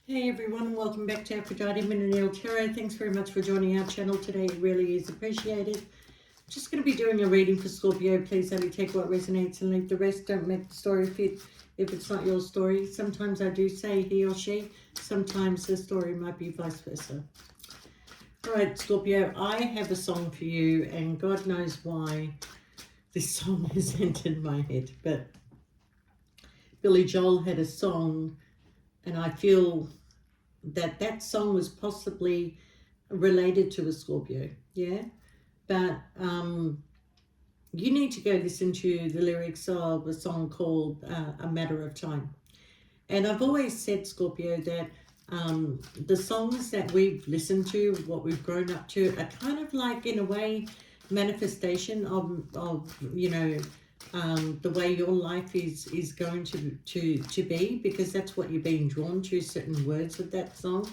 Hey everyone, welcome back to Aphrodite Mineral Tarot. Thanks very much for joining our channel today. It really is appreciated. Just going to be doing a reading for Scorpio. Please only take what resonates and leave the rest. Don't make the story fit if it's not your story. Sometimes I do say he or she. Sometimes the story might be vice versa. Alright, Scorpio, I have a song for you, and God knows why this song has entered my head. But Billy Joel had a song, and I feel that song was possibly related to a Scorpio, yeah? But you need to go listen to the lyrics of a song called A Matter of Time. And I've always said, Scorpio, that the songs that we've listened to, what we've grown up to, are kind of like, in a way, manifestation of the way your life is going to be, because that's what you're being drawn to, certain words of that song.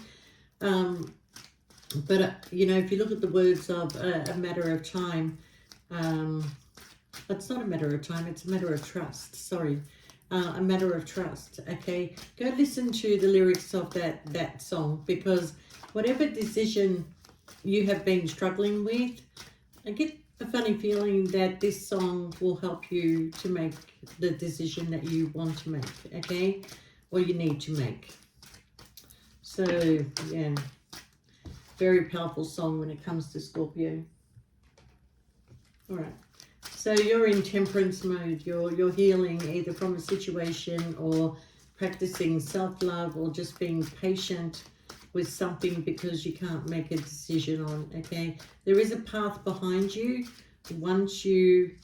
But if you look at the words of A Matter of Time, it's not a matter of time, it's a matter of trust. Sorry. A matter of trust. Okay, go listen to the lyrics of that song, because whatever decision you have been struggling with, I get a funny feeling that this song will help you to make the decision that you want to make, okay, or you need to make. So yeah, very powerful song when it comes to Scorpio. All right. So you're in temperance mode. You're healing either from a situation, or practicing self-love, or just being patient with something because you can't make a decision on, okay? There is a path behind you once you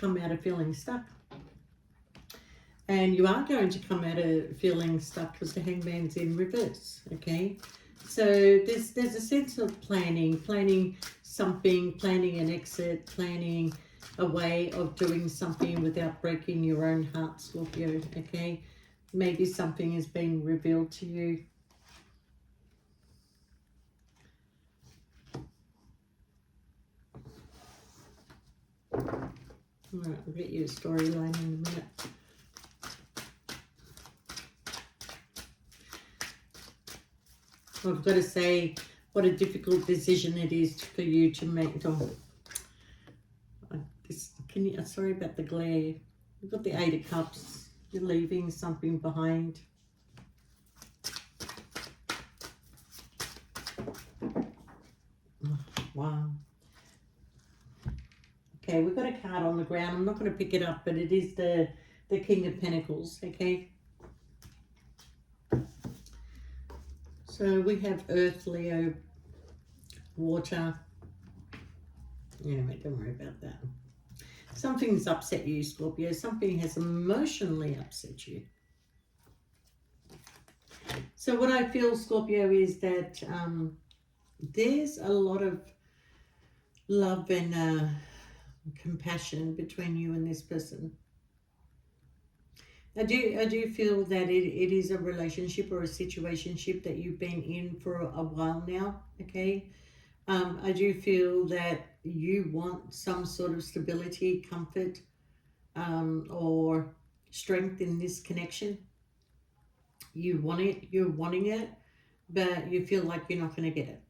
come out of feeling stuck. And you are going to come out of feeling stuck because the Hangman's in reverse, okay? So there's a sense of planning something, planning an exit, planning a way of doing something without breaking your own heart, Scorpio, okay? Maybe something has been revealed to you. All right, I'll get you a storyline in a minute. I've got to say what a difficult decision it is for you to make. Sorry about the glare. You've got the Eight of Cups. You're leaving something behind. Oh, wow. Okay, we've got a card on the ground. I'm not going to pick it up, but it is the King of Pentacles, okay? So we have Earth, Leo, Water. Anyway, don't worry about that. Something's upset you, Scorpio. Something has emotionally upset you. So what I feel, Scorpio, is that there's a lot of love and compassion between you and this person. I do feel that it is a relationship or a situationship that you've been in for a while now, okay? I do feel that you want some sort of stability, comfort, or strength in this connection. You want it, you're wanting it, but you feel like you're not going to get it.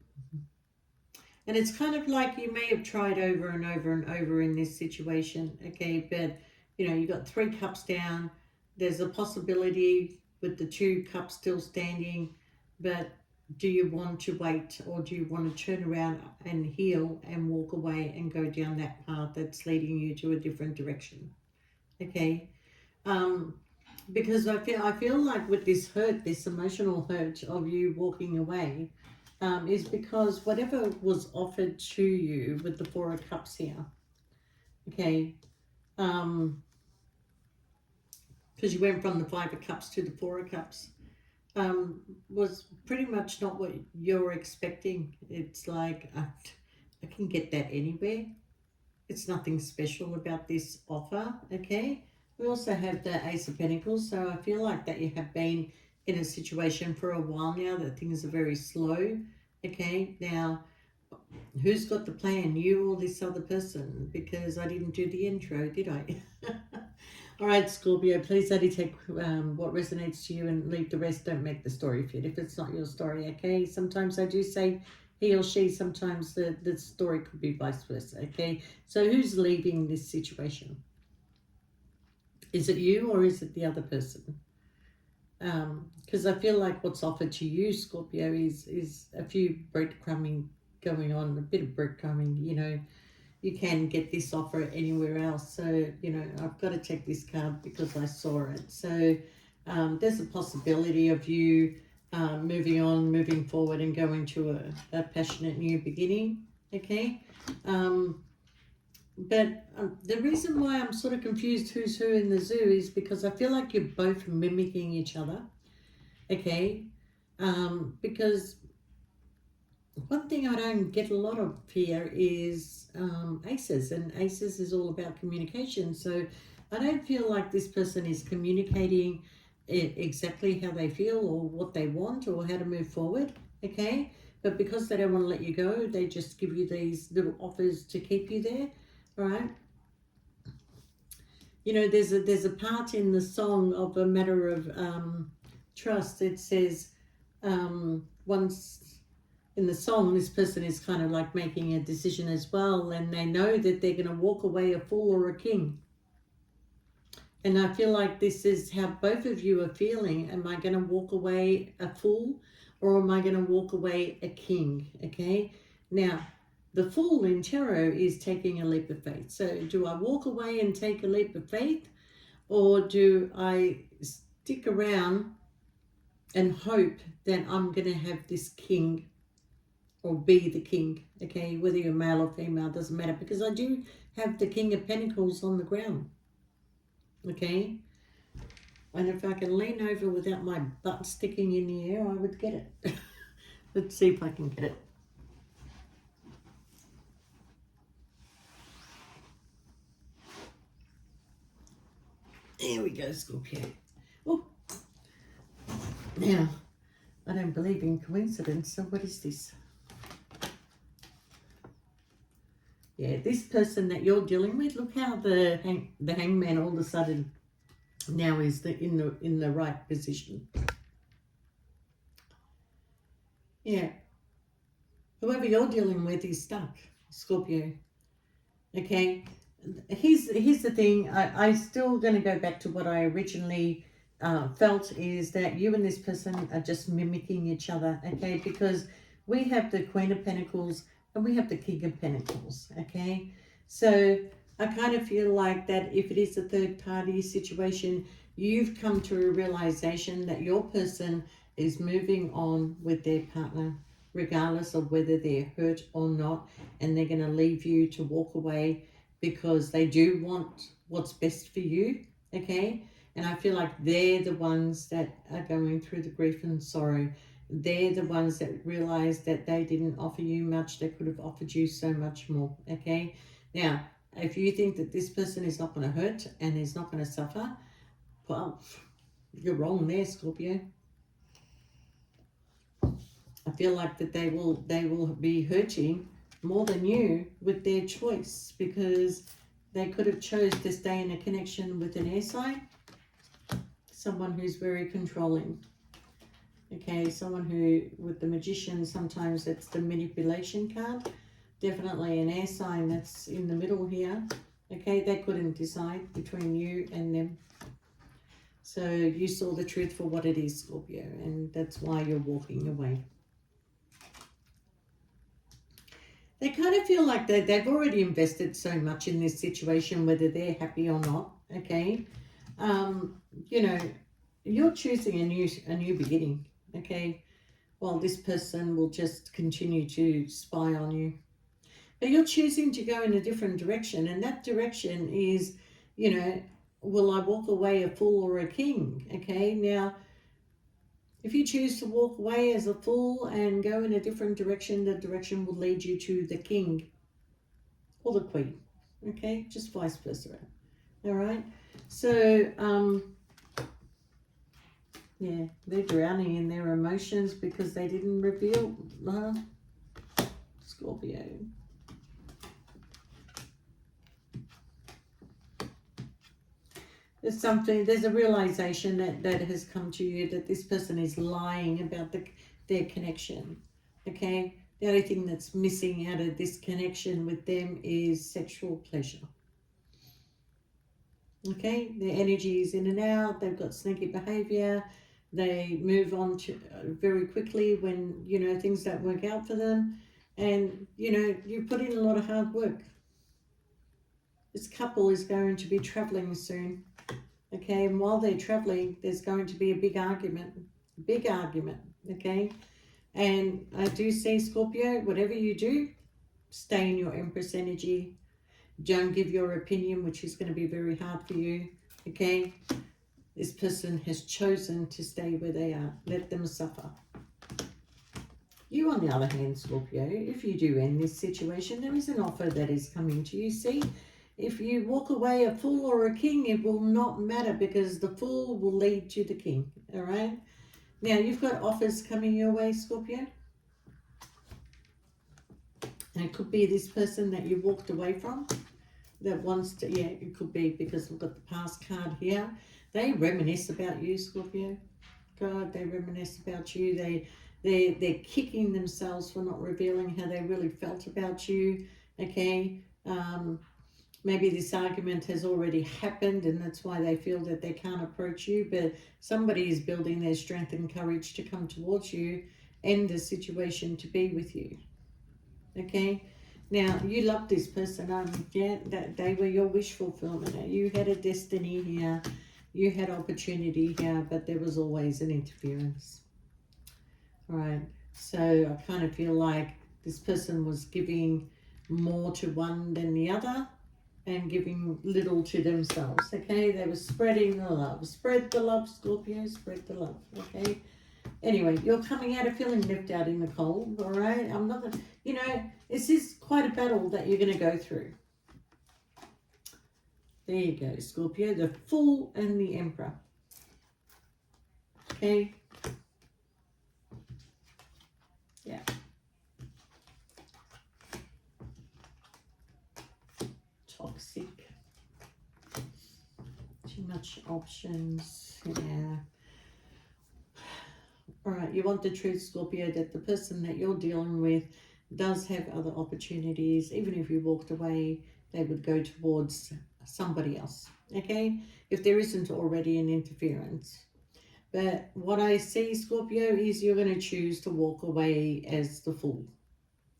And it's kind of like you may have tried over and over and over in this situation, okay? But, you got 3 cups down. There's a possibility with the 2 cups still standing, but do you want to wait, or do you want to turn around and heal and walk away and go down that path that's leading you to a different direction, okay? Because I feel like with this hurt, this emotional hurt of you walking away, is because whatever was offered to you with the 4 of Cups here, okay, because you went from the 5 of Cups to the 4 of Cups, was pretty much not what you're expecting. It's like, I can get that anywhere. It's nothing special about this offer, okay? We also have the Ace of Pentacles, so I feel like that you have been in a situation for a while now that things are very slow, okay? Now, who's got the plan, you or this other person? Because I didn't do the intro, did I? All right, Scorpio, please only take what resonates to you and leave the rest. Don't make the story fit if it's not your story, okay? Sometimes I do say he or she, sometimes the story could be vice versa, okay? So who's leaving this situation? Is it you or is it the other person? Because I feel like what's offered to you, Scorpio, is a few breadcrumbing going on, a bit of breadcrumbing, you know. You can get this offer anywhere else. So, you know, I've got to take this card because I saw it. So there's a possibility of you moving on, moving forward and going to a passionate new beginning, okay? But the reason why I'm sort of confused who's who in the zoo is because I feel like you're both mimicking each other, okay? Because one thing I don't get a lot of here is aces, and aces is all about communication. So I don't feel like this person is communicating exactly how they feel or what they want or how to move forward, okay? But because they don't want to let you go, they just give you these little offers to keep you there, all right? You know, there's a part in the song of A Matter of Trust. It says, once in the song, this person is kind of like making a decision as well, and they know that they're going to walk away a fool or a king. And I feel like this is how both of you are feeling. Am I going to walk away a fool or am I going to walk away a king? Okay. Now, the fool in tarot is taking a leap of faith. So do I walk away and take a leap of faith, or do I stick around and hope that I'm going to have this king or be the king? Okay, whether you're male or female doesn't matter, because I do have the King of Pentacles on the ground. Okay, and if I can lean over without my butt sticking in the air, I would get it. Let's see if I can get it. There we go, Scorpio. Oh, now, I don't believe in coincidence, so what is this? Yeah, this person that you're dealing with, look how the hangman all of a sudden now is in the right position. Yeah. Whoever you're dealing with is stuck, Scorpio. Okay. Here's the thing. I still going to go back to what I originally felt, is that you and this person are just mimicking each other. Okay, because we have the Queen of Pentacles and we have the King of Pentacles. Okay, so I kind of feel like that if it is a third party situation, you've come to a realization that your person is moving on with their partner, regardless of whether they're hurt or not, and they're going to leave you to walk away because they do want what's best for you, okay? And I feel like they're the ones that are going through the grief and sorrow. They're the ones that realize that they didn't offer you much. They could have offered you so much more, okay? Now, if you think that this person is not going to hurt and is not going to suffer, well, you're wrong there, Scorpio. I feel like that they will be hurting more than you with their choice, because they could have chose to stay in a connection with an air sign, someone who's very controlling. Okay, someone who, with the Magician, sometimes it's the manipulation card. Definitely an air sign that's in the middle here. Okay, they couldn't decide between you and them. So you saw the truth for what it is, Scorpio, and that's why you're walking away. They kind of feel like they've already invested so much in this situation, whether they're happy or not, okay? You know, you're choosing a new beginning, okay? While this person will just continue to spy on you. But you're choosing to go in a different direction, and that direction is, you know, will I walk away a fool or a king, okay? Now, if you choose to walk away as a fool and go in a different direction, the direction will lead you to the king or the queen, okay? Just vice versa, all right? So, yeah, they're drowning in their emotions because they didn't reveal, Scorpio. There's a realization that has come to you that this person is lying about their connection. Okay? The only thing that's missing out of this connection with them is sexual pleasure. Okay? Their energy is in and out, they've got sneaky behavior, they move on to very quickly when, you know, things don't work out for them. And, you know, you put in a lot of hard work. This couple is going to be traveling soon. Okay, and while they're traveling, there's going to be a big argument, okay? And I do say, Scorpio, whatever you do, stay in your Empress energy. Don't give your opinion, which is going to be very hard for you, okay? This person has chosen to stay where they are. Let them suffer. You, on the other hand, Scorpio, if you do end this situation, there is an offer that is coming to you. See, if you walk away a fool or a king, it will not matter because the fool will lead to the king, all right? Now, you've got offers coming your way, Scorpio. And it could be this person that you walked away from that wants to, yeah, it could be because we've got the past card here. They reminisce about you, Scorpio. God, they reminisce about you. They're kicking themselves for not revealing how they really felt about you, okay? Maybe this argument has already happened and that's why they feel that they can't approach you, but somebody is building their strength and courage to come towards you and the situation to be with you. Okay? Now, you love this person, yeah, that they were your wish fulfillment. You had a destiny here, you had opportunity here, but there was always an interference. All right? So I kind of feel like this person was giving more to one than the other, and giving little to themselves, okay? They were spreading the love. Spread the love, Scorpio, spread the love, okay? Anyway, you're coming out of feeling left out in the cold, all right? I'm not going to, you know, this is quite a battle that you're going to go through. There you go, Scorpio, the Fool and the Emperor, okay? Yeah. Toxic. Too much options, yeah. All right, you want the truth, Scorpio, that the person that you're dealing with does have other opportunities. Even if you walked away, they would go towards somebody else, okay? If there isn't already an interference. But what I see, Scorpio, is you're going to choose to walk away as the Fool,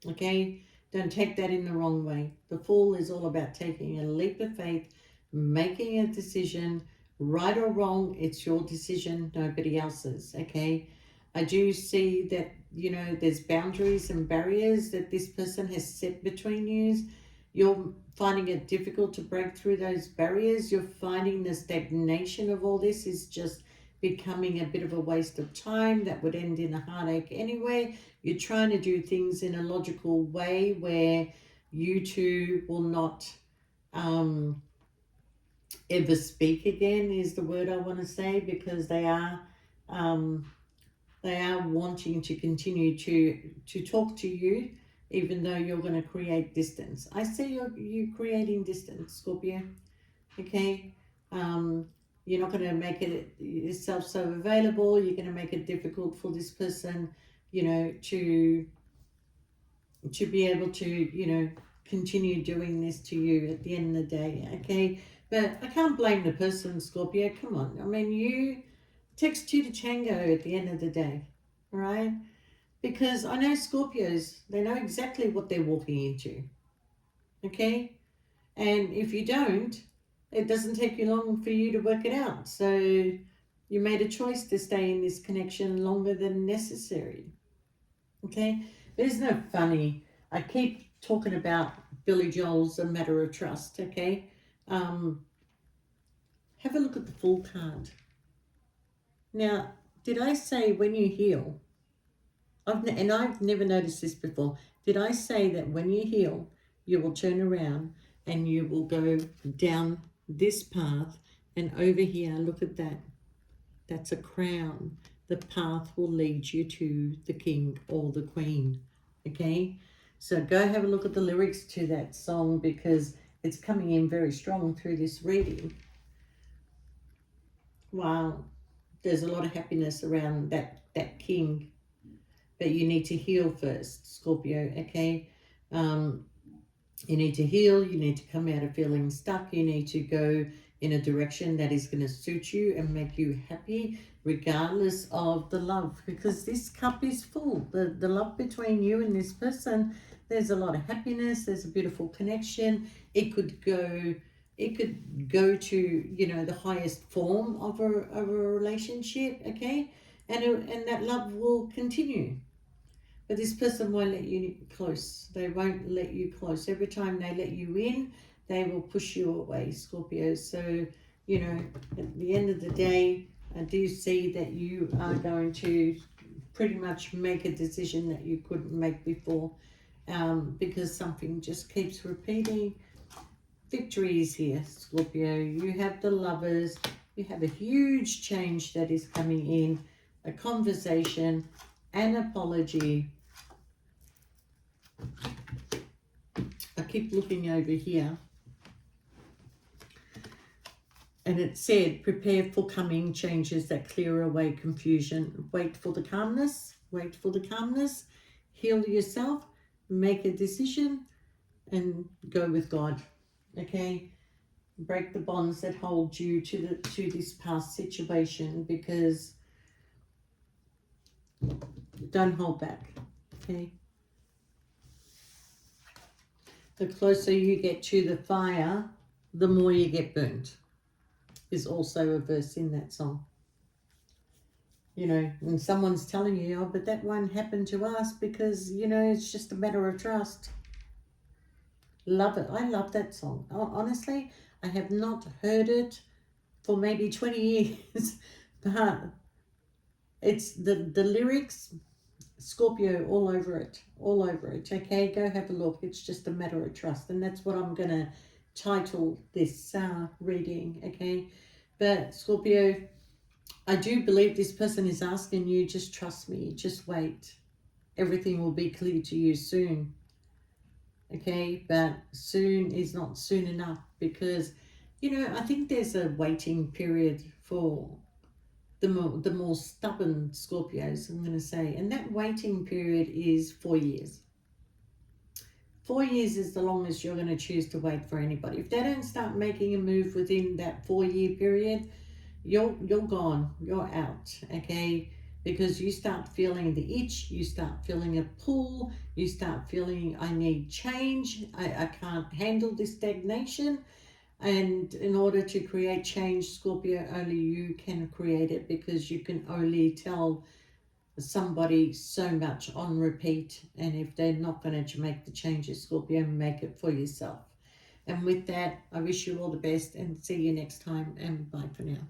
okay? Don't take that in the wrong way. The Fool is all about taking a leap of faith, making a decision, right or wrong, it's your decision, nobody else's, okay? I do see that, you know, there's boundaries and barriers that this person has set between you. You're finding it difficult to break through those barriers. You're finding the stagnation of all this is just becoming a bit of a waste of time that would end in a heartache anyway. You're trying to do things in a logical way where you two will not ever speak again is the word I want to say, because they are wanting to continue to talk to you, even though you're going to create distance. I see you creating distance, Scorpio. Okay, you're not going to make it yourself so available. You're going to make it difficult for this person, you know, to be able to, you know, continue doing this to you at the end of the day. Okay, but I can't blame the person, Scorpio. Come on, I mean, you takes two to tango at the end of the day, all right? Because I know Scorpios, they know exactly what they're walking into, okay? And if you don't, it doesn't take you long for you to work it out. So you made a choice to stay in this connection longer than necessary, okay? There's no funny. I keep talking about Billy Joel's A Matter of Trust, okay? Have a look at the Fool card. Now, did I say when you heal, I've never noticed this before, did I say that when you heal, you will turn around and you will go down this path and over here, look at that. That's a crown. The path will lead you to the king or the queen, okay? So go have a look at the lyrics to that song because it's coming in very strong through this reading. Wow, there's a lot of happiness around that king, but you need to heal first, Scorpio. Okay, um, you need to heal. You need to come out of feeling stuck. You need to go in a direction that is going to suit you and make you happy, regardless of the love, because this cup is full. The love between you and this person, there's a lot of happiness. There's a beautiful connection. It could go to, you know, the highest form of a relationship. Okay, and that love will continue. But this person won't let you close. They won't let you close. Every time they let you in, they will push you away, Scorpio. So, you know, at the end of the day, I do see that you are going to pretty much make a decision that you couldn't make before, because something just keeps repeating. Victory is here, Scorpio. You have the Lovers. You have a huge change that is coming in, a conversation, an apology. I keep looking over here, and it said, prepare for coming changes that clear away confusion. Wait for the calmness. Wait for the calmness. Heal yourself. Make a decision and go with God. Okay? Break the bonds that hold you to this past situation, because don't hold back. Okay? The closer you get to the fire, the more you get burnt, is also a verse in that song. You know, and someone's telling you, oh, but that won't happen to us because, you know, it's just a matter of trust. Love it. I love that song. Honestly, I have not heard it for maybe 20 years, but it's the lyrics, Scorpio all over it, all over it. Okay, go have a look. It's just a matter of trust. And that's what I'm going to title this reading, okay? But Scorpio, I do believe this person is asking you, just trust me, just wait. Everything will be clear to you soon. Okay, but soon is not soon enough, because, you know, I think there's a waiting period for the more stubborn Scorpios, I'm going to say. And that waiting period is 4 years. 4 years is the longest you're going to choose to wait for anybody. If they don't start making a move within that 4-year period, you're gone, you're out, okay? Because you start feeling the itch, you start feeling a pull, you start feeling, I need change, I can't handle this stagnation. And in order to create change, Scorpio, only you can create it, because you can only tell somebody so much on repeat. And if they're not going to make the changes, Scorpio, make it for yourself. And with that, I wish you all the best and see you next time, and bye for now.